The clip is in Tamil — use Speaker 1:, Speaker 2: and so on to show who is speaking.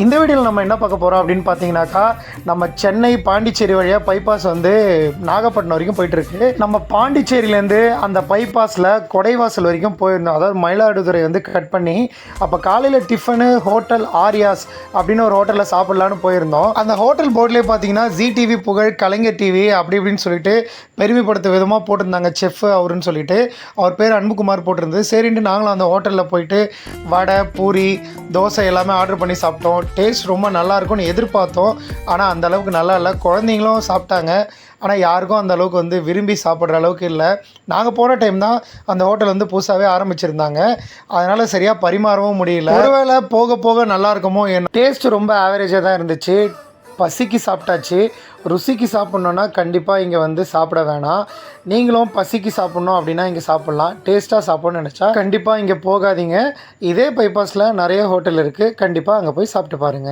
Speaker 1: இந்த வீடியோவில் நம்ம என்ன பார்க்க போகிறோம் அப்படின்னு பார்த்தீங்கன்னாக்கா, நம்ம சென்னை பாண்டிச்சேரி வழியாக பைபாஸ் வந்து நாகப்பட்டினம் வரைக்கும் போயிட்டுருக்கு. நம்ம பாண்டிச்சேரியிலேருந்து அந்த பைபாஸில் கொடைவாசல் வரைக்கும் போயிருந்தோம். அதாவது மயிலாடுதுறை வந்து கட் பண்ணி, அப்போ காலையில் டிஃபனு ஹோட்டல் ஆரியாஸ் அப்படின்னு ஒரு ஹோட்டலில் சாப்பிட்லான்னு போயிருந்தோம். அந்த ஹோட்டல் போர்ட்லேயே பார்த்தீங்கன்னா ZTV புகழ், கலைஞர் டிவி அப்படி இப்படின்னு சொல்லிட்டு பெருமைப்படுத்த விதமாக போட்டிருந்தாங்க. செஃப் அவருன்னு சொல்லிட்டு அவர் பேர் அன்புகுமார் போட்டிருந்தது. சரின்ட்டு நாங்களும் அந்த ஹோட்டலில் போயிட்டு வடை, பூரி, தோசை எல்லாமே ஆர்டர் பண்ணி சாப்பிட்டோம். டேஸ்ட் ரொம்ப நல்லாயிருக்கும்னு எதிர்பார்த்தோம். ஆனால் அந்தளவுக்கு நல்லா இல்லை. குழந்தைங்களும் சாப்பிட்டாங்க. ஆனால் யாருக்கும் அந்த அளவுக்கு வந்து விரும்பி சாப்பிட்ற அளவுக்கு இல்லை. நாங்கள் போன டைம் தான் அந்த ஹோட்டல் வந்து புதுசாகவே ஆரம்பிச்சிருந்தாங்க. அதனால் சரியாக பரிமாறவும் முடியல. ஒருவேளை போக போக நல்லா இருக்குமோ என்ன. டேஸ்ட் ரொம்ப ஆவரேஜாக தான் இருந்துச்சு. பசிக்கு சாப்பிட்டாச்சு. ருசிக்கு சாப்பிட்ணுன்னா கண்டிப்பாக இங்கே வந்து சாப்பிட வேணாம். நீங்களும் பசிக்கு சாப்பிட்ணும் அப்படின்னா இங்கே சாப்பிட்லாம். டேஸ்ட்டாக சாப்பிட்ணுன்னு நினச்சா கண்டிப்பாக இங்கே போகாதீங்க. இதே பைபாஸில் நிறைய ஹோட்டல் இருக்குது. கண்டிப்பாக அங்கே போய் சாப்பிட்டு பாருங்கள்.